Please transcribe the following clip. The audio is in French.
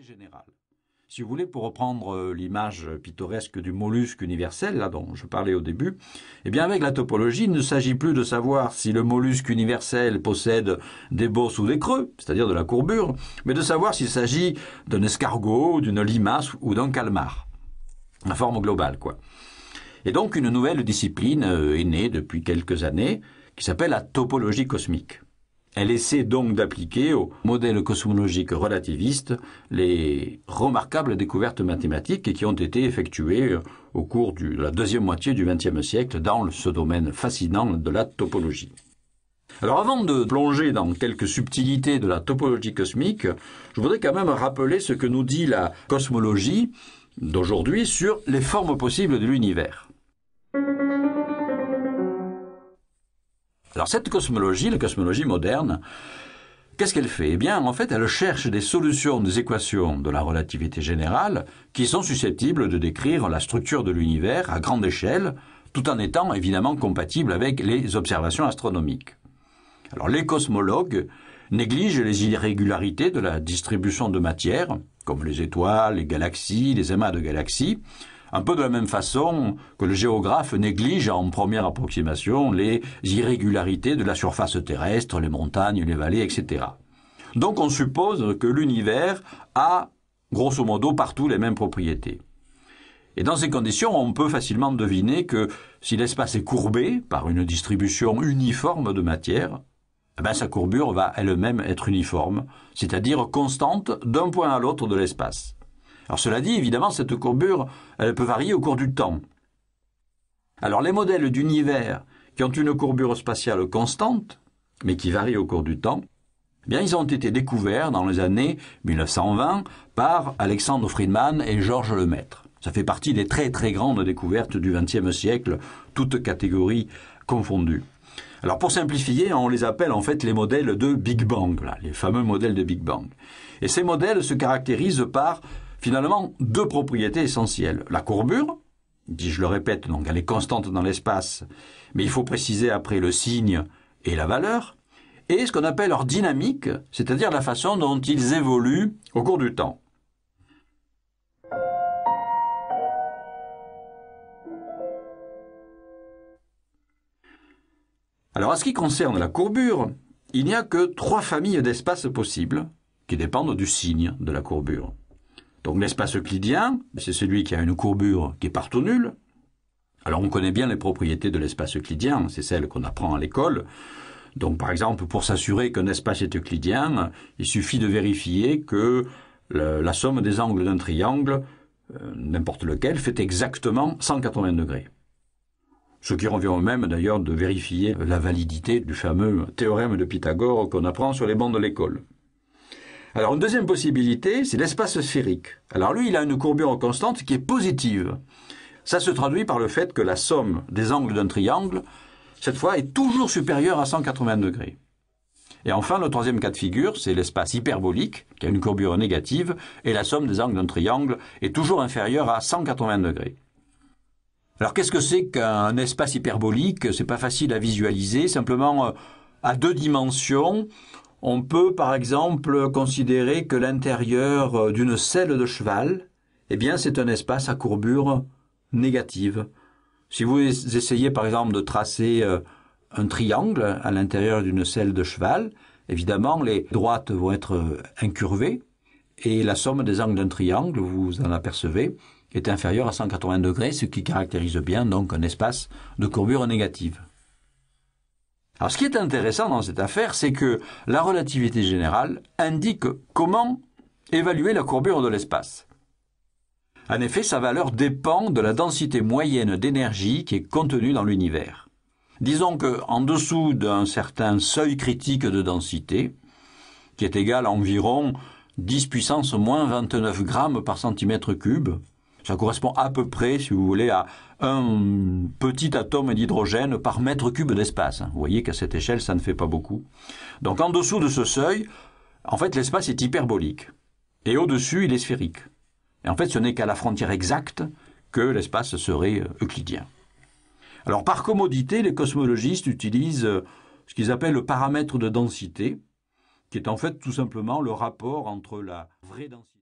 relativité générale. Si vous voulez, pour reprendre l'image pittoresque du mollusque universel, là dont je parlais au début, eh bien avec la topologie, il ne s'agit plus de savoir si le mollusque universel possède des bosses ou des creux, c'est-à-dire de la courbure, mais de savoir s'il s'agit d'un escargot, d'une limace ou d'un calmar. La forme globale, quoi. Et donc une nouvelle discipline est née depuis quelques années, qui s'appelle la topologie cosmique. Elle essaie donc d'appliquer au modèle cosmologique relativiste les remarquables découvertes mathématiques qui ont été effectuées au cours de la deuxième moitié du XXe siècle dans ce domaine fascinant de la topologie. Alors avant de plonger dans quelques subtilités de la topologie cosmique, je voudrais quand même rappeler ce que nous dit la cosmologie d'aujourd'hui sur les formes possibles de l'univers. Alors cette cosmologie, la cosmologie moderne, qu'est-ce qu'elle fait? Eh bien, en fait, elle cherche des solutions des équations de la relativité générale qui sont susceptibles de décrire la structure de l'univers à grande échelle, tout en étant évidemment compatibles avec les observations astronomiques. Alors les cosmologues négligent les irrégularités de la distribution de matière, comme les étoiles, les galaxies, les amas de galaxies, un peu de la même façon que le géographe néglige en première approximation les irrégularités de la surface terrestre, les montagnes, les vallées, etc. Donc on suppose que l'univers a, grosso modo, partout les mêmes propriétés. Et dans ces conditions, on peut facilement deviner que si l'espace est courbé par une distribution uniforme de matière, eh bien sa courbure va elle-même être uniforme, c'est-à-dire constante d'un point à l'autre de l'espace. Alors cela dit, évidemment, cette courbure, elle peut varier au cours du temps. Alors les modèles d'univers qui ont une courbure spatiale constante, mais qui varie au cours du temps, eh bien ils ont été découverts dans les années 1920 par Alexandre Friedmann et Georges Lemaître. Ça fait partie des très très grandes découvertes du XXe siècle, toutes catégories confondues. Alors pour simplifier, on les appelle en fait les modèles de Big Bang, là, les fameux modèles de Big Bang. Et ces modèles se caractérisent par finalement deux propriétés essentielles. La courbure, je le répète, donc elle est constante dans l'espace, mais il faut préciser après le signe et la valeur, et ce qu'on appelle leur dynamique, c'est-à-dire la façon dont ils évoluent au cours du temps. Alors, en ce qui concerne la courbure, il n'y a que trois familles d'espaces possibles qui dépendent du signe de la courbure. Donc l'espace euclidien, c'est celui qui a une courbure qui est partout nulle. Alors on connaît bien les propriétés de l'espace euclidien, c'est celles qu'on apprend à l'école. Donc par exemple, pour s'assurer qu'un espace est euclidien, il suffit de vérifier que la somme des angles d'un triangle, n'importe lequel, fait exactement 180 degrés. Ce qui revient au même d'ailleurs de vérifier la validité du fameux théorème de Pythagore qu'on apprend sur les bancs de l'école. Alors une deuxième possibilité, c'est l'espace sphérique. Alors lui, il a une courbure constante qui est positive. Ça se traduit par le fait que la somme des angles d'un triangle, cette fois, est toujours supérieure à 180 degrés. Et enfin, le troisième cas de figure, c'est l'espace hyperbolique, qui a une courbure négative, et la somme des angles d'un triangle est toujours inférieure à 180 degrés. Alors qu'est-ce que c'est qu'un espace hyperbolique? C'est pas facile à visualiser, simplement à deux dimensions. On peut, par exemple, considérer que l'intérieur d'une selle de cheval, eh bien, c'est un espace à courbure négative. Si vous essayez, par exemple, de tracer un triangle à l'intérieur d'une selle de cheval, évidemment, les droites vont être incurvées et la somme des angles d'un triangle, vous en apercevez, est inférieure à 180 degrés, ce qui caractérise bien donc un espace de courbure négative. Alors ce qui est intéressant dans cette affaire, c'est que la relativité générale indique comment évaluer la courbure de l'espace. En effet, sa valeur dépend de la densité moyenne d'énergie qui est contenue dans l'univers. Disons qu'en dessous d'un certain seuil critique de densité, qui est égal à environ 10 puissance moins 29 grammes par centimètre cube, ça correspond à peu près, si vous voulez, à un petit atome d'hydrogène par mètre cube d'espace. Vous voyez qu'à cette échelle, ça ne fait pas beaucoup. Donc en dessous de ce seuil, en fait, l'espace est hyperbolique. Et au-dessus, il est sphérique. Et en fait, ce n'est qu'à la frontière exacte que l'espace serait euclidien. Alors par commodité, les cosmologistes utilisent ce qu'ils appellent le paramètre de densité, qui est en fait tout simplement le rapport entre la vraie densité